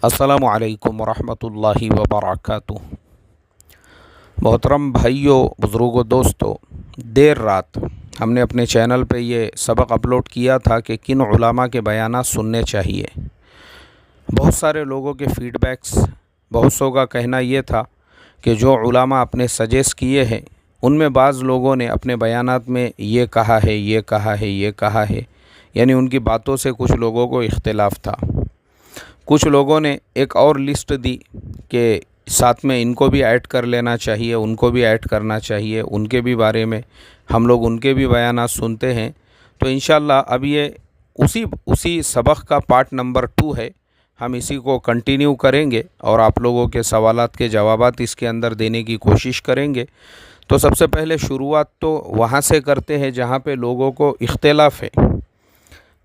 अस्सलामु अलैकुम वरहमतुल्लाहि वबरकातुह। मोहतरम भाइयों, बुज़ुर्गों, दोस्तों, देर रात हमने अपने चैनल पे ये सबक अपलोड किया था कि किन उलमा के बयानात सुनने चाहिए। बहुत सारे लोगों के फ़ीडबैक्स, बहुत सौ का कहना ये था कि जो उलमा आपने सजेस्ट किए हैं उनमें बाज़ लोगों ने अपने बयानात में ये कहा है, ये कहा है, ये कहा है, यानी उनकी बातों से कुछ लोगों को इख्तिलाफ़ था। कुछ लोगों ने एक और लिस्ट दी कि साथ में इनको भी ऐड कर लेना चाहिए, उनको भी ऐड करना चाहिए, उनके भी बारे में हम लोग उनके भी बयानात सुनते हैं। तो इंशाअल्लाह अब ये उसी सबक का पार्ट नंबर 2 है। हम इसी को कंटिन्यू करेंगे और आप लोगों के सवालात के जवाबात इसके अंदर देने की कोशिश करेंगे। तो सबसे पहले शुरुआत तो वहाँ से करते हैं जहाँ पे लोगों को इख्तिलाफ़ है।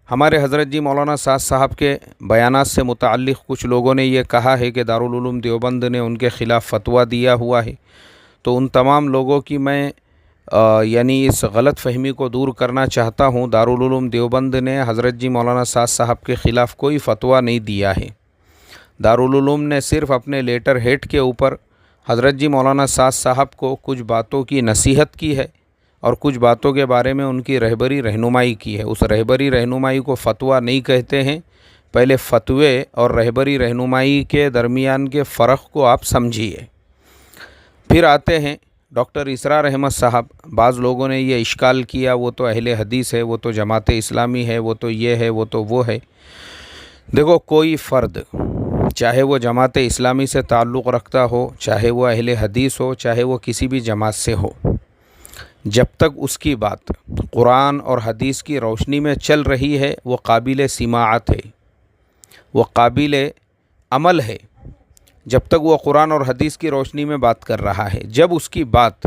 हमारे हज़रत जी मौलाना साद साहब के बयानात से मुताल्लिक़ कुछ लोगों ने ये कहा है कि दारुल उलूम देवबंद ने उनके ख़िलाफ़ फ़तवा दिया हुआ है। तो उन तमाम लोगों की मैं यानी इस गलत फ़हमी को दूर करना चाहता हूँ। दारुल उलूम देवबंद ने हज़रत जी मौलाना साद साहब के ख़िलाफ़ कोई फ़तवा नहीं दिया है। दारुल उलूम ने सिर्फ़ अपने लेटर हेड के ऊपर हज़रत जी मौलाना साद साहब को कुछ बातों की नसीहत की है और कुछ बातों के बारे में उनकी रहबरी रहनुमाई की है। उस रहबरी रहनुमाई को फ़तवा नहीं कहते हैं। पहले फ़तवे और रहबरी रहनुमाई के दरमियान के फ़र्क को आप समझिए। फिर आते हैं डॉक्टर इसरार अहमद साहब। बाज़ लोगों ने ये इश्काल किया वो तो अहले हदीस है, वो तो जमात इस्लामी है, वो तो ये है, वो तो वो है। देखो, कोई फ़र्द चाहे वो जमात इस्लामी से ताल्लुक़ रखता हो, चाहे वो अहले हदीस हो, चाहे वो किसी भी जमात से हो, जब तक उसकी बात कुरान और हदीस की रोशनी में चल रही है वो काबिल सिमाअत है, वो काबिल अमल है। जब तक वो कुरान और हदीस की रोशनी में बात कर रहा है, जब उसकी बात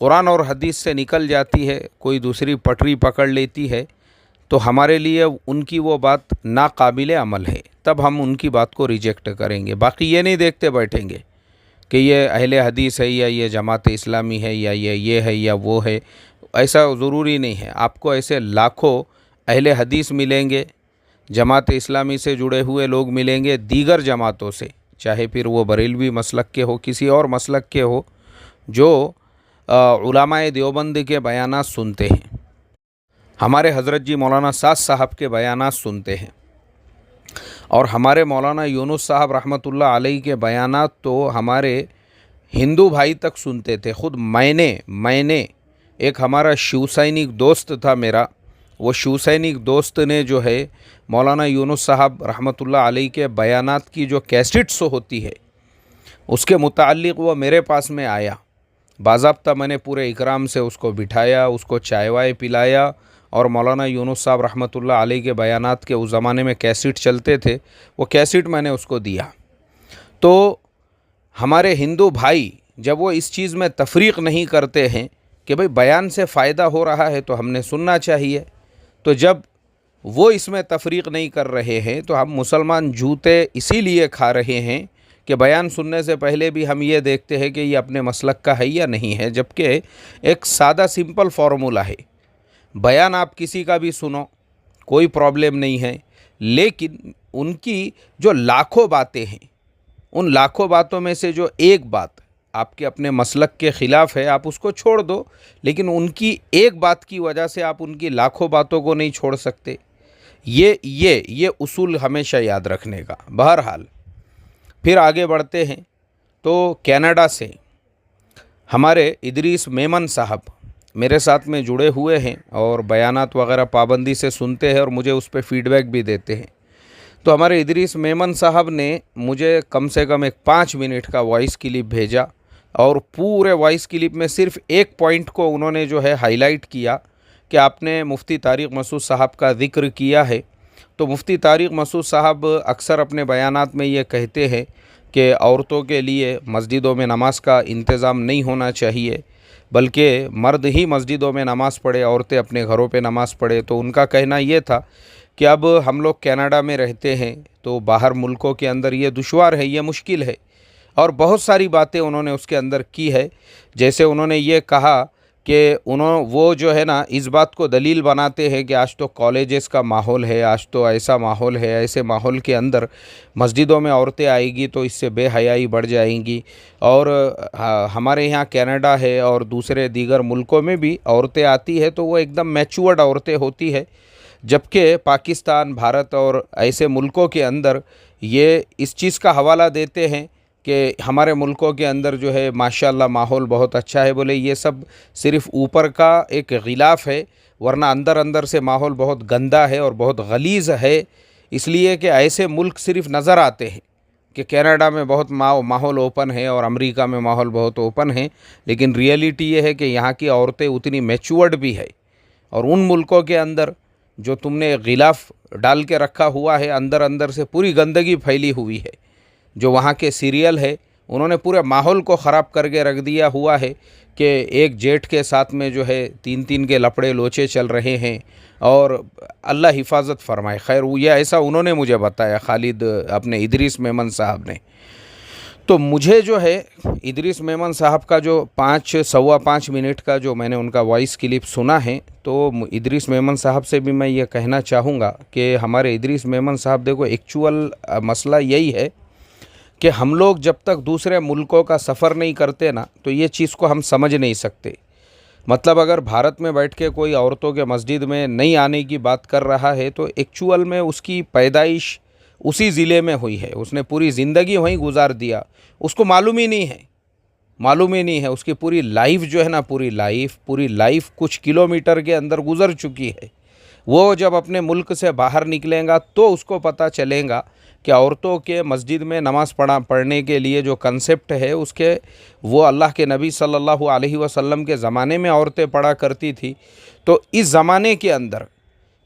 कुरान और हदीस से निकल जाती है, कोई दूसरी पटरी पकड़ लेती है, तो हमारे लिए उनकी वो बात नाकाबिल अमल है। तब हम उनकी बात को रिजेक्ट करेंगे। बाकी ये नहीं देखते बैठेंगे कि ये अहले हदीस है या ये जमात इस्लामी है या ये है या वो है। ऐसा ज़रूरी नहीं है। आपको ऐसे लाखों अहले हदीस मिलेंगे, जमात इस्लामी से जुड़े हुए लोग मिलेंगे, दीगर जमातों से, चाहे फिर वो बरेलवी मसलक के हो, किसी और मसलक के हो, जो उलमाए देवबंद के बयानात सुनते हैं, हमारे हज़रत जी मौलाना साद साहब के बयानात सुनते हैं और हमारे मौलाना यूनुस साहब रहमतुल्लाह अलैह के बयानात तो हमारे हिंदू भाई तक सुनते थे। ख़ुद मैंने एक हमारा शिवसैनिक दोस्त था मेरा, वो शिवसैनिक दोस्त ने जो है मौलाना यूनुस साहब रहमतुल्लाह अलैह के बयानात की जो कैसेट्स होती है उसके मुताल्लिक़ वो मेरे पास में आया। बाज़ाब्ता मैंने पूरे इकराम से उसको बिठाया, उसको चाय वाय पिलाया और मौलाना यूनुस साहब रहमतुल्लाह अलैह के बयानात के उस ज़माने में कैसेट चलते थे, वो कैसेट मैंने उसको दिया। तो हमारे हिंदू भाई जब वो इस चीज़ में तफरीक़ नहीं करते हैं कि भाई बयान से फ़ायदा हो रहा है तो हमने सुनना चाहिए, तो जब वो इसमें तफरीक़ नहीं कर रहे हैं तो हम मुसलमान जूते इसीलिए खा रहे हैं कि बयान सुनने से पहले भी हम ये देखते हैं कि ये अपने मसलक का है या नहीं है। जबकि एक सादा सिंपल फार्मूला है, बयान आप किसी का भी सुनो, कोई प्रॉब्लम नहीं है, लेकिन उनकी जो लाखों बातें हैं, उन लाखों बातों में से जो एक बात आपके अपने मसलक के ख़िलाफ़ है, आप उसको छोड़ दो। लेकिन उनकी एक बात की वजह से आप उनकी लाखों बातों को नहीं छोड़ सकते। ये उसूल हमेशा याद रखने का। बहरहाल फिर आगे बढ़ते हैं तो कनाडा से हमारे इदरीस मेमन साहब मेरे साथ में जुड़े हुए हैं और बयानात वगैरह पाबंदी से सुनते हैं और मुझे उस पर फ़ीडबैक भी देते हैं। तो हमारे इदरीस मेमन साहब ने मुझे कम से कम एक 5 मिनट का वॉइस क्लिप भेजा और पूरे वॉइस क्लिप में सिर्फ एक पॉइंट को उन्होंने जो है हाईलाइट किया कि आपने मुफ्ती तारिक मसूद साहब का ज़िक्र किया है। तो मुफ्ती तारिक मसूद साहब अक्सर अपने बयानात में ये कहते हैं कि औरतों के लिए मस्जिदों में नमाज का इंतज़ाम नहीं होना चाहिए, बल्कि मर्द ही मस्जिदों में नमाज़ पढ़े, औरतें अपने घरों पे नमाज़ पढ़े। तो उनका कहना ये था कि अब हम लोग कनाडा में रहते हैं तो बाहर मुल्कों के अंदर ये दुश्वार है, ये मुश्किल है, और बहुत सारी बातें उन्होंने उसके अंदर की है। जैसे उन्होंने ये कहा कि वो जो है ना इस बात को दलील बनाते हैं कि आज तो कॉलेजेस का माहौल है, आज तो ऐसा माहौल है, ऐसे माहौल के अंदर मस्जिदों में औरतें आएगी तो इससे बेहयाई बढ़ जाएंगी। और हमारे यहाँ कनाडा है और दूसरे दीगर मुल्कों में भी औरतें आती है तो वो एकदम मैच्योर्ड औरतें होती है, जबकि पाकिस्तान, भारत और ऐसे मुल्कों के अंदर ये इस चीज़ का हवाला देते हैं कि हमारे मुल्कों के अंदर जो है माशाल्लाह माहौल बहुत अच्छा है। बोले ये सब सिर्फ़ ऊपर का एक गिलाफ है, वरना अंदर अंदर से माहौल बहुत गंदा है और बहुत गलीज़ है। इसलिए कि ऐसे मुल्क सिर्फ़ नज़र आते हैं कि कनाडा में बहुत माहौल ओपन है और अमेरिका में माहौल बहुत ओपन है, लेकिन रियलिटी ये है कि यहाँ की औरतें उतनी मैच्योर्ड भी है। और उन मुल्कों के अंदर जो तुमने गिलाफ डाल के रखा हुआ है, अंदर अंदर से पूरी गंदगी फैली हुई है। जो वहाँ के सीरियल है उन्होंने पूरे माहौल को ख़राब करके रख दिया हुआ है कि एक जेठ के साथ में जो है 3-3 के लपड़े लोचे चल रहे हैं। और अल्लाह हिफाजत फरमाए। खैर ये ऐसा उन्होंने मुझे बताया, खालिद अपने इदरीस मेमन साहब ने। तो मुझे जो है इदरीस मेमन साहब का जो 5 मिनट का जो मैंने उनका वॉइस क्लिप सुना है, तो इदरीस मेमन साहब से भी मैं ये कहना चाहूँगा कि हमारे इदरीस मेमन साहब देखो, एक्चुअल मसला यही है कि हम लोग जब तक दूसरे मुल्कों का सफ़र नहीं करते ना तो ये चीज़ को हम समझ नहीं सकते। मतलब अगर भारत में बैठ के कोई औरतों के मस्जिद में नहीं आने की बात कर रहा है तो एक्चुअल में उसकी पैदाइश उसी ज़िले में हुई है, उसने पूरी ज़िंदगी वहीं गुजार दिया, उसको मालूम ही नहीं है उसकी पूरी लाइफ जो है ना, पूरी लाइफ कुछ किलोमीटर के अंदर गुजर चुकी है। वो जब अपने मुल्क से बाहर निकलेगा तो उसको पता चलेगा कि औरतों के मस्जिद में नमाज़ पढ़ने के लिए जो कंसेप्ट है उसके, वो अल्लाह के नबी सल्लल्लाहु अलैहि वसल्लम के ज़माने में औरतें पढ़ा करती थी। तो इस ज़माने के अंदर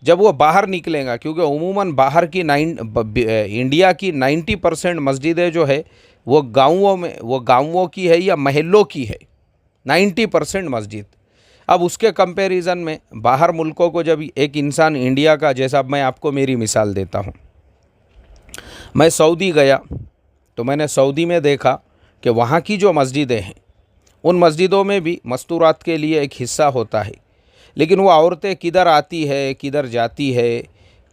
जब वो बाहर निकलेगा, क्योंकि उमूमन बाहर की इंडिया की 90% मस्जिदें जो है वो गाँवों की है या महल्लों की है, 90% मस्जिद। अब उसके कंपैरिजन में बाहर मुल्कों को जब एक इंसान इंडिया का, जैसा मैं आपको मेरी मिसाल देता हूँ, मैं सऊदी गया तो मैंने सऊदी में देखा कि वहाँ की जो मस्जिदें हैं उन मस्जिदों में भी मस्तूरात के लिए एक हिस्सा होता है, लेकिन वो औरतें किधर आती है किधर जाती है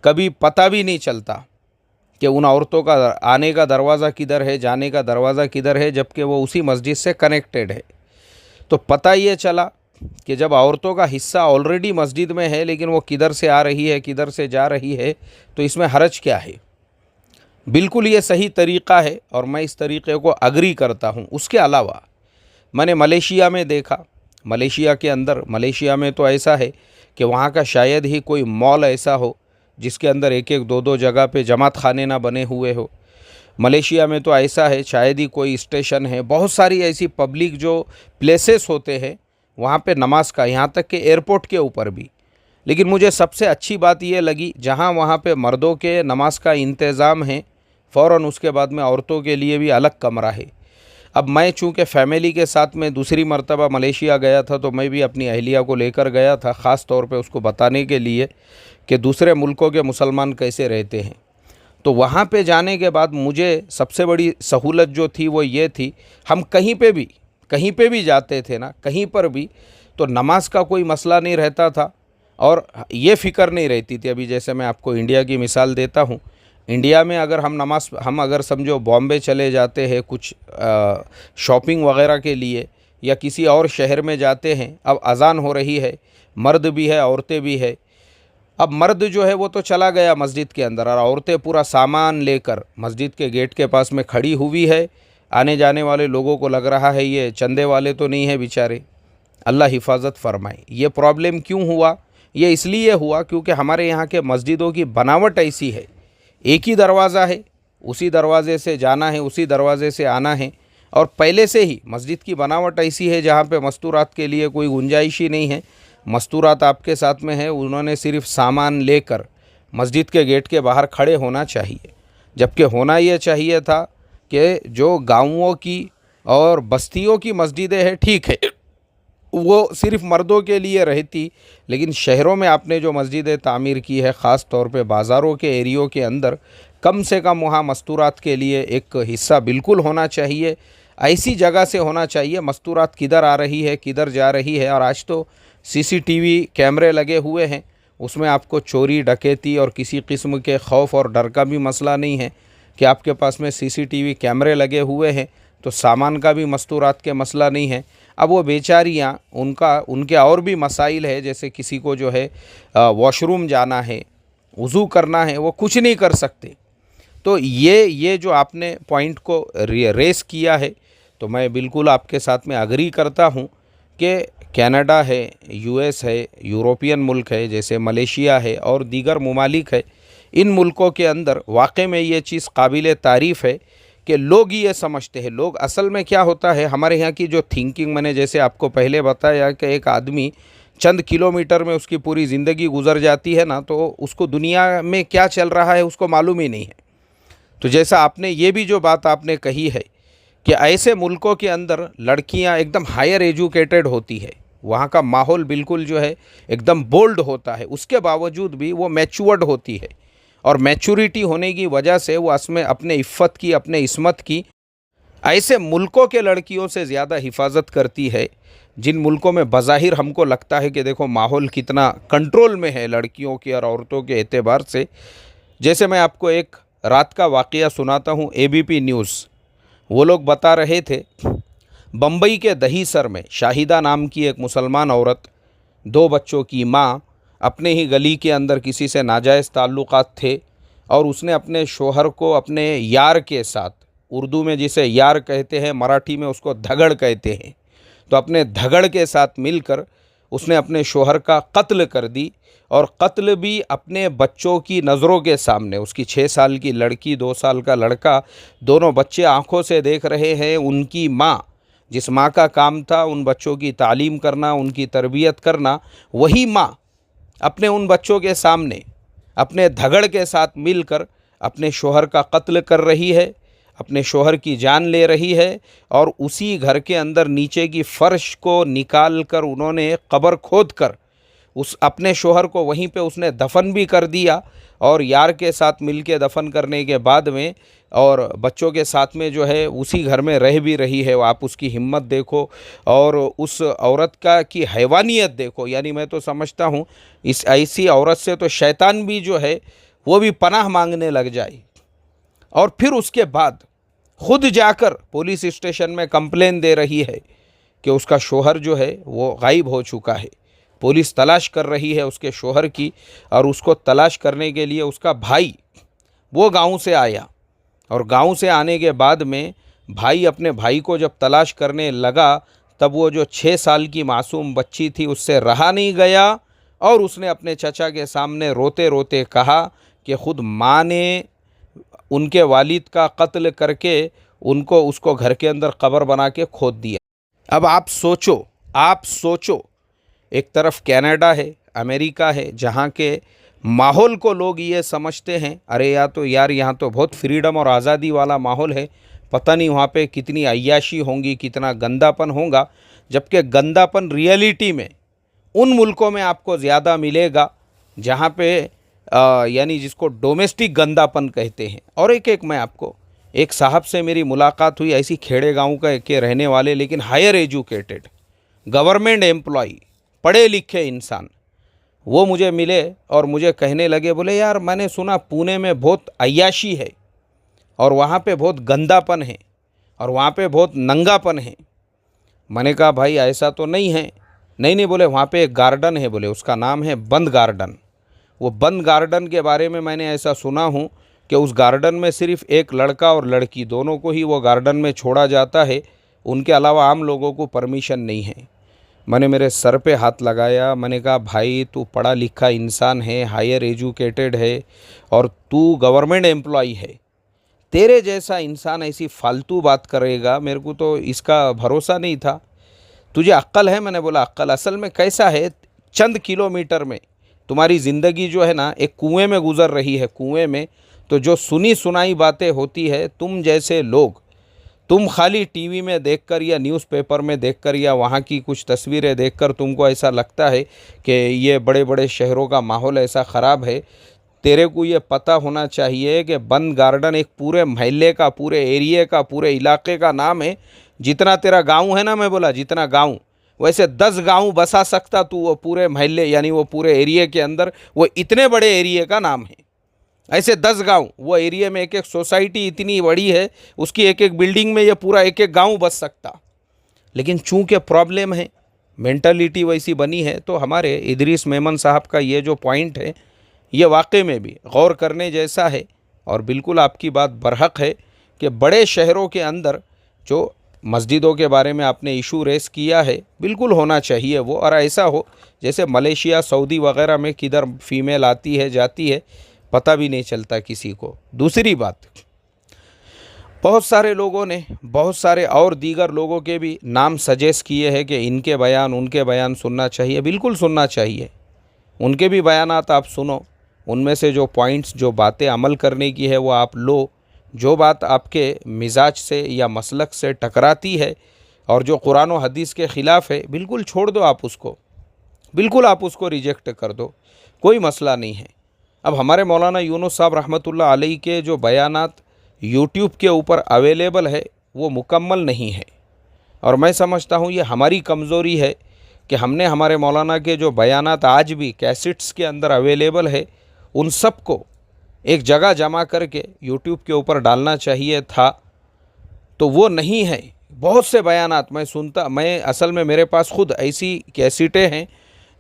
कभी पता भी नहीं चलता कि उन औरतों का आने का दरवाज़ा किधर है, जाने का दरवाज़ा किधर है, जबकि वो उसी मस्जिद से कनेक्टेड है। तो पता ये चला कि जब औरतों का हिस्सा ऑलरेडी मस्जिद में है लेकिन वो किधर से आ रही है किधर से जा रही है, तो इसमें हरज क्या है। बिल्कुल ये सही तरीक़ा है और मैं इस तरीक़े को अग्री करता हूँ। उसके अलावा मैंने मलेशिया में देखा, मलेशिया में तो ऐसा है कि वहाँ का शायद ही कोई मॉल ऐसा हो जिसके अंदर एक एक दो दो जगह पे जमात खाने ना बने हुए हो। मलेशिया में तो ऐसा है शायद ही कोई स्टेशन है, बहुत सारी ऐसी पब्लिक जो प्लेसेस होते हैं वहाँ पे नमाज का, यहाँ तक कि एयरपोर्ट के ऊपर भी। लेकिन मुझे सबसे अच्छी बात ये लगी, जहाँ वहाँ पे मर्दों के नमाज का इंतज़ाम है, फ़ौरन उसके बाद में औरतों के लिए भी अलग कमरा है। अब मैं चूँकि फ़ैमिली के साथ में दूसरी मर्तबा मलेशिया गया था तो मैं भी अपनी अहलिया को लेकर गया था, ख़ास तौर पे उसको बताने के लिए कि दूसरे मुल्कों के मुसलमान कैसे रहते हैं। तो वहाँ पे जाने के बाद मुझे सबसे बड़ी सहूलत जो थी वो ये थी, हम कहीं पे भी जाते थे ना, कहीं पर भी तो नमाज का कोई मसला नहीं रहता था और ये फ़िक्र नहीं रहती थी। अभी जैसे मैं आपको इंडिया की मिसाल देता हूँ, इंडिया में अगर हम अगर समझो बॉम्बे चले जाते हैं कुछ शॉपिंग वगैरह के लिए या किसी और शहर में जाते हैं, अब अज़ान हो रही है, मर्द भी है औरतें भी है। अब मर्द जो है वो तो चला गया मस्जिद के अंदर और औरतें पूरा सामान लेकर मस्जिद के गेट के पास में खड़ी हुई है। आने जाने वाले लोगों को लग रहा है ये चंदे वाले तो नहीं है बेचारे, अल्लाह हिफाजत फरमाए। ये प्रॉब्लम क्यों हुआ? ये इसलिए हुआ क्योंकि हमारे यहाँ के मस्जिदों की बनावट ऐसी है, एक ही दरवाज़ा है, उसी दरवाज़े से जाना है, उसी दरवाज़े से आना है। और पहले से ही मस्जिद की बनावट ऐसी है जहाँ पे मस्तूरात के लिए कोई गुंजाइश ही नहीं है। मस्तूरात आपके साथ में है, उन्होंने सिर्फ सामान लेकर मस्जिद के गेट के बाहर खड़े होना चाहिए, जबकि होना ये चाहिए था कि जो गाँवों की और बस्तियों की मस्जिदें हैं ठीक है वो सिर्फ मर्दों के लिए रहती, लेकिन शहरों में आपने जो मस्जिदें तामीर की है, ख़ास तौर पे बाज़ारों के एरियो के अंदर, कम से कम वहाँ मस्तूरात के लिए एक हिस्सा बिल्कुल होना चाहिए। ऐसी जगह से होना चाहिए। मस्तूरात किधर आ रही है, किधर जा रही है। और आज तो सीसीटीवी कैमरे लगे हुए हैं, उसमें आपको चोरी डकैती और किसी किस्म के खौफ और डर का भी मसला नहीं है कि आपके पास में सीसीटीवी कैमरे लगे हुए हैं तो सामान का भी मस्तूरात के मसला नहीं है। अब वो बेचारियाँ, उनके और भी मसाइल है, जैसे किसी को जो है वॉशरूम जाना है, वज़ू करना है, वो कुछ नहीं कर सकते। तो ये जो आपने पॉइंट को रेस किया है, तो मैं बिल्कुल आपके साथ में अग्री करता हूँ कि कनाडा है, यूएस है, यूरोपियन मुल्क है जैसे मलेशिया है और दीगर ममालिक है, इन मुल्कों के अंदर वाक़ई में ये चीज़ काबिल तारीफ़ है कि लोग ये समझते हैं। लोग असल में क्या होता है, हमारे यहाँ की जो थिंकिंग, मैंने जैसे आपको पहले बताया कि एक आदमी चंद किलोमीटर में उसकी पूरी ज़िंदगी गुजर जाती है ना, तो उसको दुनिया में क्या चल रहा है उसको मालूम ही नहीं है। तो जैसा आपने ये भी जो बात आपने कही है कि ऐसे मुल्कों के अंदर लड़कियां एकदम हायर एजुकेटेड होती है, वहाँ का माहौल बिल्कुल जो है एकदम बोल्ड होता है, उसके बावजूद भी वो मैच्योर्ड होती है और मैच्योरिटी होने की वजह से वो उसमें अपने इफ़्फ़त की, अपने इस्मत की ऐसे मुल्कों के लड़कियों से ज़्यादा हिफाजत करती है, जिन मुल्कों में बज़ाहिर हमको लगता है कि देखो माहौल कितना कंट्रोल में है लड़कियों के और औरतों के एतबार से। जैसे मैं आपको एक रात का वाक़या सुनाता हूँ, एबीपी न्यूज़, वो लोग बता रहे थे बम्बई के दहीसर में शाहिदा नाम की एक मुसलमान औरत, 2 बच्चों की माँ, अपने ही गली के अंदर किसी से नाजायज़ ताल्लुकात थे और उसने अपने शोहर को अपने यार के साथ, उर्दू में जिसे यार कहते हैं, मराठी में उसको धगड़ कहते हैं, तो अपने धगड़ के साथ मिलकर उसने अपने शोहर का कत्ल कर दी और कत्ल भी अपने बच्चों की नज़रों के सामने। उसकी 6 साल की लड़की, 2 साल का लड़का, दोनों बच्चे आंखों से देख रहे हैं। उनकी माँ, जिस माँ का काम था उन बच्चों की तालीम करना, उनकी तरबियत करना, वही माँ अपने उन बच्चों के सामने अपने धगड़ के साथ मिलकर अपने शोहर का कत्ल कर रही है, अपने शोहर की जान ले रही है। और उसी घर के अंदर नीचे की फ़र्श को निकाल कर उन्होंने कब्र खोद कर उस अपने शोहर को वहीं पे उसने दफन भी कर दिया और यार के साथ मिलके दफन करने के बाद में और बच्चों के साथ में जो है उसी घर में रह भी रही है। आप उसकी हिम्मत देखो और उस औरत का की हैवानियत देखो। यानी मैं तो समझता हूँ इस ऐसी औरत से तो शैतान भी जो है वो भी पनाह मांगने लग जाए। और फिर उसके बाद खुद जाकर पुलिस स्टेशन में कंप्लेन दे रही है कि उसका शोहर जो है वो गायब हो चुका है। पुलिस तलाश कर रही है उसके शोहर की और उसको तलाश करने के लिए उसका भाई वो गांव से आया और गांव से आने के बाद में भाई अपने भाई को जब तलाश करने लगा तब वो जो 6 साल की मासूम बच्ची थी उससे रहा नहीं गया और उसने अपने चचा के सामने रोते रोते कहा कि खुद माँ ने उनके वालिद का कत्ल करके उसको घर के अंदर कब्र बना के खोद दिया। अब आप सोचो, एक तरफ कनाडा है, अमेरिका है, जहाँ के माहौल को लोग ये समझते हैं अरे यार यहाँ तो बहुत फ्रीडम और आज़ादी वाला माहौल है, पता नहीं वहाँ पे कितनी अय्याशी होंगी, कितना गंदापन होगा। जबकि गंदापन रियलिटी में उन मुल्कों में आपको ज़्यादा मिलेगा जहाँ पे यानी जिसको डोमेस्टिक गंदापन कहते हैं। और एक मैं आपको, एक साहब से मेरी मुलाकात हुई, ऐसी खेड़े गाँव के रहने वाले लेकिन हायर एजुकेटेड गवर्नमेंट एम्प्लॉई, पढ़े लिखे इंसान, वो मुझे मिले और मुझे कहने लगे, बोले यार मैंने सुना पुणे में बहुत अय्याशी है और वहाँ पे बहुत गंदापन है और वहाँ पे बहुत नंगापन है। मैंने कहा भाई ऐसा तो नहीं है। नहीं बोले वहाँ पे एक गार्डन है, बोले उसका नाम है बंद गार्डन। वो बंद गार्डन के बारे में मैंने ऐसा सुना हूँ कि उस गार्डन में सिर्फ़ एक लड़का और लड़की दोनों को ही वो गार्डन में छोड़ा जाता है, उनके अलावा आम लोगों को परमिशन नहीं है। मैंने मेरे सर पे हाथ लगाया, मैंने कहा भाई तू पढ़ा लिखा इंसान है, हायर एजुकेटेड है और तू गवर्नमेंट एम्प्लॉई है, तेरे जैसा इंसान ऐसी फालतू बात करेगा, मेरे को तो इसका भरोसा नहीं था। तुझे अक्ल है? मैंने बोला अक्ल असल में कैसा है, चंद किलोमीटर में तुम्हारी ज़िंदगी जो है ना एक कुएं में गुज़र रही है। कुएं में तो जो सुनी सुनाई बातें होती है, तुम जैसे लोग, तुम खाली टीवी में देखकर या न्यूज़पेपर में देखकर या वहाँ की कुछ तस्वीरें देखकर तुमको ऐसा लगता है कि ये बड़े बड़े शहरों का माहौल ऐसा ख़राब है। तेरे को ये पता होना चाहिए कि बंद गार्डन एक पूरे मोहल्ले का, पूरे एरिए का, पूरे इलाके का नाम है जितना तेरा गांव है ना, मैं बोला जितना गांव, वैसे 10 गांव बसा सकता तू वो पूरे महल्ले यानी वो पूरे एरिया के अंदर, वो इतने बड़े एरिया का नाम है। ऐसे 10 गांव, वो एरिया में एक एक सोसाइटी इतनी बड़ी है, उसकी एक एक बिल्डिंग में ये पूरा एक एक गांव बस सकता। लेकिन चूंकि प्रॉब्लम है, मेंटालिटी वैसी बनी है, तो हमारे इदरीस मेमन साहब का ये जो पॉइंट है, ये वाकई में भी गौर करने जैसा है। और बिल्कुल आपकी बात बरहक है कि बड़े शहरों के अंदर जो मस्जिदों के बारे में आपने इशू रेस किया है, बिल्कुल होना चाहिए वो, और ऐसा हो जैसे मलेशिया सऊदी वगैरह में किधर फीमेल आती है जाती है पता भी नहीं चलता किसी को। दूसरी बात, बहुत सारे लोगों ने बहुत सारे और दीगर लोगों के भी नाम सजेस्ट किए हैं कि इनके बयान उनके बयान सुनना चाहिए। बिल्कुल सुनना चाहिए, उनके भी बयानात आप सुनो, उनमें से जो पॉइंट्स जो बातें अमल करने की है वो आप लो। जो बात आपके मिजाज से या मसलक से टकराती है और जो कुरान और हदीस के ख़िलाफ़ है, बिल्कुल छोड़ दो आप उसको, बिल्कुल आप उसको रिजेक्ट कर दो, कोई मसला नहीं है। अब हमारे मौलाना यूनुस साहब रहमतुल्लाह अलैह के जो बयानात यूट्यूब के ऊपर अवेलेबल है वो मुकम्मल नहीं है, और मैं समझता हूँ ये हमारी कमज़ोरी है कि हमने हमारे मौलाना के जो बयानात आज भी कैसेट्स के अंदर अवेलेबल है, उन सब को एक जगह जमा करके यूट्यूब के ऊपर डालना चाहिए था, तो वो नहीं है। बहुत से बयानात मैं असल में मेरे पास खुद ऐसी कैसेटें हैं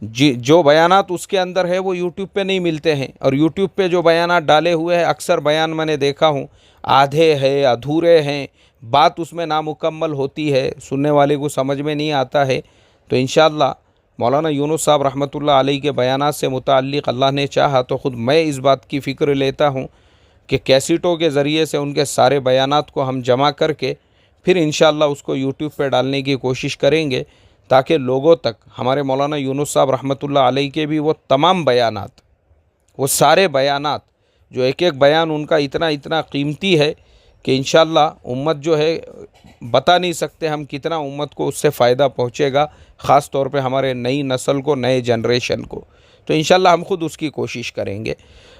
जो बयानात उसके अंदर है वो यूट्यूब पे नहीं मिलते हैं, और यूट्यूब पे जो बयानात डाले हुए हैं अक्सर बयान मैंने देखा हूँ आधे हैं, अधूरे हैं, बात उसमें नामुकम्मल होती है, सुनने वाले को समझ में नहीं आता है। तो इंशाअल्लाह मौलाना यूनुस साहब रहमतुल्लाह अलैह के बयानात से मुताल्लिक़ अल्लाह ने चाहा तो ख़ुद मैं इस बात की फ़िक्र लेता हूँ कि कैसेटों के ज़रिए से उनके सारे बयानात को हम जमा करके फिर इंशाअल्लाह उसको यूट्यूब पे डालने की कोशिश करेंगे, ताकि लोगों तक हमारे मौलाना यूनुस साहब रहमतुल्लाह अलैह के भी वो तमाम बयानात, वो सारे बयानात, जो एक एक बयान उनका इतना इतना कीमती है कि इंशाअल्लाह उम्मत जो है बता नहीं सकते हम कितना उम्मत को उससे फ़ायदा पहुँचेगा, ख़ास तौर पे हमारे नई नस्ल को, नए जनरेशन को। तो इंशाअल्लाह हम खुद उसकी कोशिश करेंगे।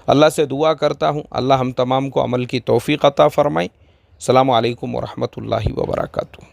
अल्लाह से दुआ करता हूँ अल्लाह हम तमाम को अमल की तौफ़ीक़ अता फ़रमाए। अस्सलामु अलैकुम व रहमतुल्लाहि व बरकातुहू।